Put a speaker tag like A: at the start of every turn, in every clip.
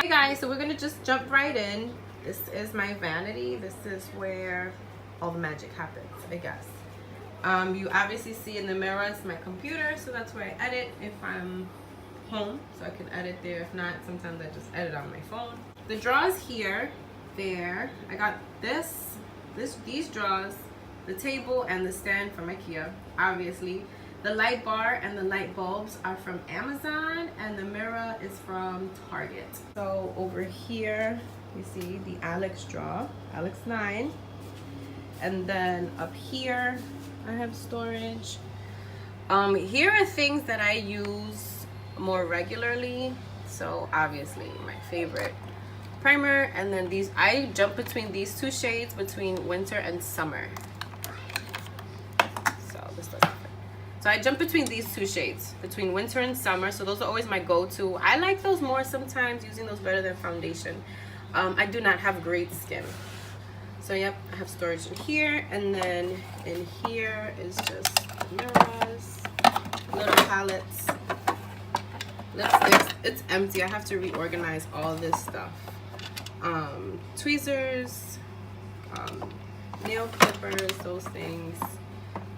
A: Hey guys, so we're gonna just jump right in. This is my vanity. This is where all the magic happens, I guess. You obviously see in the mirror it's my computer, so that's where I edit if I'm home, so I can edit there. If not, sometimes I just edit on my phone. The drawers here, there. I got these drawers, the table and the stand from Ikea, obviously. The light bar and the light bulbs are from Amazon, and the mirror is from Target. So over here, you see the Alex drawer, Alex 9. And then up here, I have storage. Here are things that I use more regularly. So obviously my favorite primer, and then these, I jump between these two shades between winter and summer. So I jump between these two shades, between winter and summer. So those are always my go-to. I like those more sometimes, using those better than foundation. I do not have great skin. So yep, I have storage in here. And then in here is just mirrors, little palettes, lipsticks. It's empty. I have to reorganize all this stuff. Tweezers, nail clippers, those things.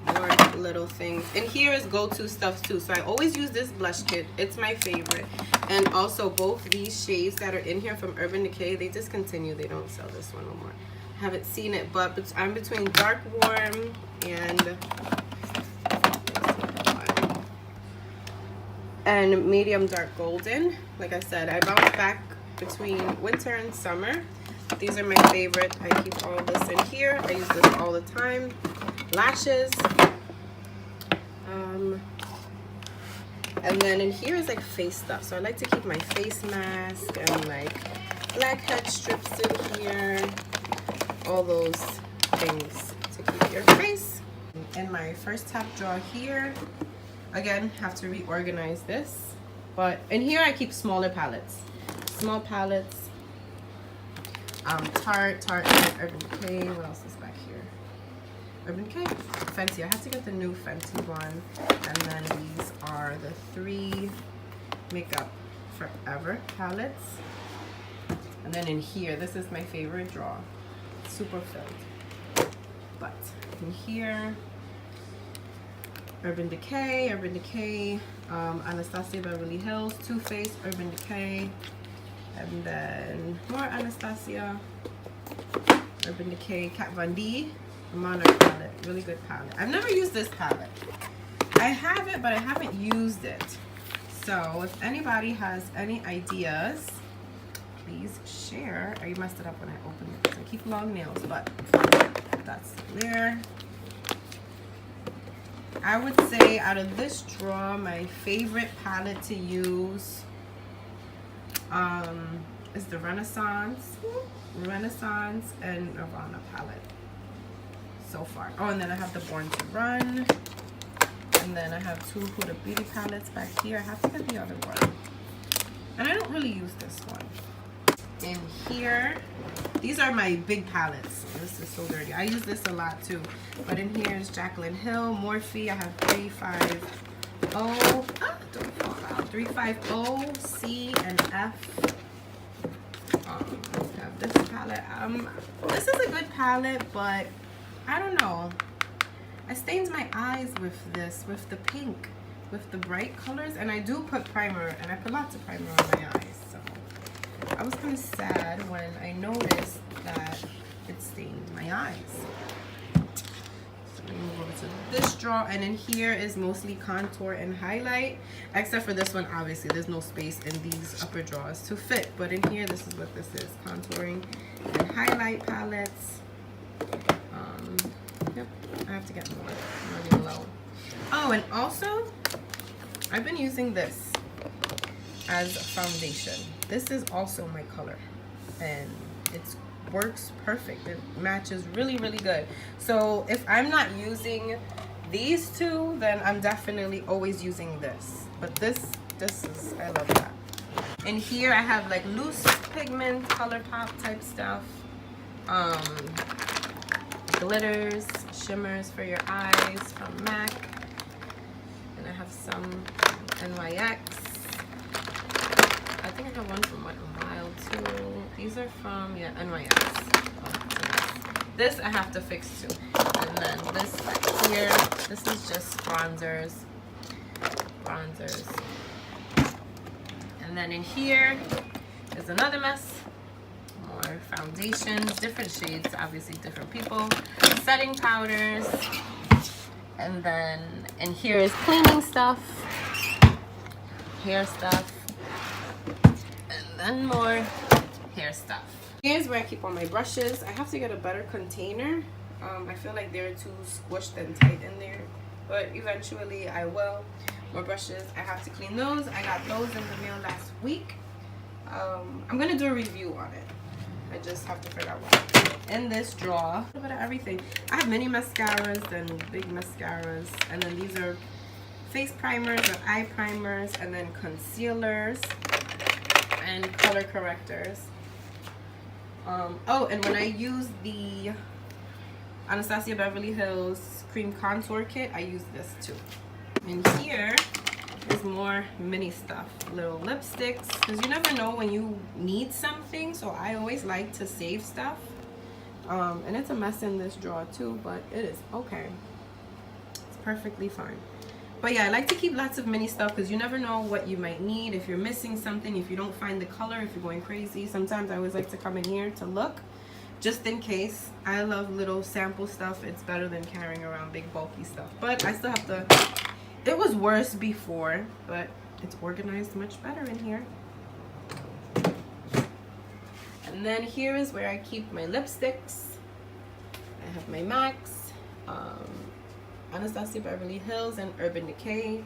A: More little things. And here is go-to stuff too. So I always use this blush kit. It's my favorite. And also both these shades that are in here from Urban Decay, they discontinued. They don't sell this one no more. I haven't seen it, but I'm between dark warm and medium dark golden. Like I said, I bounce back between winter and summer. These are my favorite. I keep all this in here. I use this all the time. Lashes, and then in here is like face stuff. So I like to keep my face mask and like blackhead strips in here, all those things to keep your face. In my first top drawer here, again, have to reorganize this, but in here I keep smaller palettes, small palettes. Tarte, and Urban Decay. What else is back here? Urban Decay, Fenty. I have to get the new Fenty one. And then these are the 3 Makeup Forever palettes. And then in here, this is my favorite drawer. Super filled. But in here, Urban Decay, Anastasia, Beverly Hills, Too Faced, Urban Decay. And then more Anastasia, Urban Decay, Kat Von D. Monarch palette, really good palette. I've never used this palette. I have it, but I haven't used it. So if anybody has any ideas, please share. I messed it up when I opened it because I keep long nails, but that's there. I would say out of this drawer, my favorite palette to use is the Renaissance and Nirvana palette. So far. Oh, and then I have the Born to Run, and then I have 2 Huda Beauty palettes back here. I have to get the other one, and I don't really use this one. In here, these are my big palettes. This is so dirty. I use this a lot too. But in here is Jaclyn Hill, Morphe. I have 350. Don't fall out. 350, C and F. I have this palette. This is a good palette, but I don't know. I stained my eyes with this, with the pink, with the bright colors, and I do put primer, and I put lots of primer on my eyes. So I was kind of sad when I noticed that it stained my eyes. So let me move over to this drawer, and in here is mostly contour and highlight, except for this one. Obviously, there's no space in these upper drawers to fit, but in here, this is what this is: contouring and highlight palettes. Yep, I have to get more. I'm running low. Oh, and also, I've been using this as a foundation. This is also my color, and it works perfect. It matches really, really good. So if I'm not using these two, then I'm definitely always using this. But this is, I love that. In here, I have like loose pigment, color pop type stuff. Glitters, shimmers for your eyes from MAC, and I have some NYX. I think I have one from Wet n Wild these are from, yeah, NYS. Oh, this I have to fix too. And then this back here, this is just bronzers. And then in here is another mess. More foundations, different shades, obviously different people. Setting powders. And then in here is cleaning stuff, hair stuff, and then more hair stuff. Here's where I keep all my brushes. I have to get a better container. I feel like they're too squished and tight in there, but eventually I will. More brushes, I have to clean those. I got those in the mail last week. I'm gonna do a review on it. I just have to figure out what. In this drawer, a little bit of everything. I have mini mascaras and big mascaras, and then these are face primers or eye primers, and then concealers and color correctors. Oh, and when I use the Anastasia Beverly Hills Cream Contour Kit, I use this too. And here is more mini stuff, little lipsticks, because you never know when you need something, so I always like to save stuff. And it's a mess in this drawer too, but it is okay. It's perfectly fine. But yeah, I like to keep lots of mini stuff because you never know what you might need. If you're missing something, if you don't find the color, if you're going crazy. Sometimes I always like to come in here to look, just in case. I love little sample stuff. It's better than carrying around big bulky stuff. But I still have to... It was worse before, but it's organized much better in here. And then here is where I keep my lipsticks. I have my MACs, Anastasia Beverly Hills, and Urban Decay.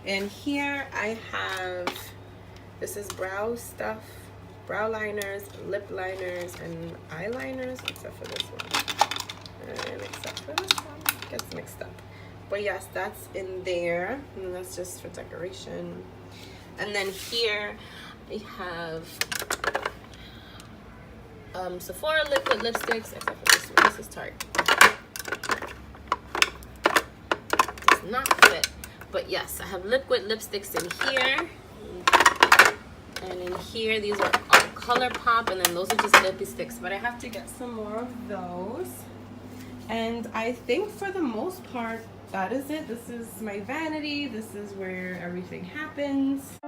A: And here I have, this is brow stuff, brow liners, lip liners, and eyeliners, except for this one. And except for this one, gets mixed up. But yes, that's in there, and that's just for decoration. And then here I have Sephora liquid lipsticks, except for this one. This is Tarte. Does not fit, but yes, I have liquid lipsticks in here, and in here these are all color pop, and then those are just lippy sticks. But I have to get some more of those. And I think for the most part, that is it. This is my vanity. This is where everything happens.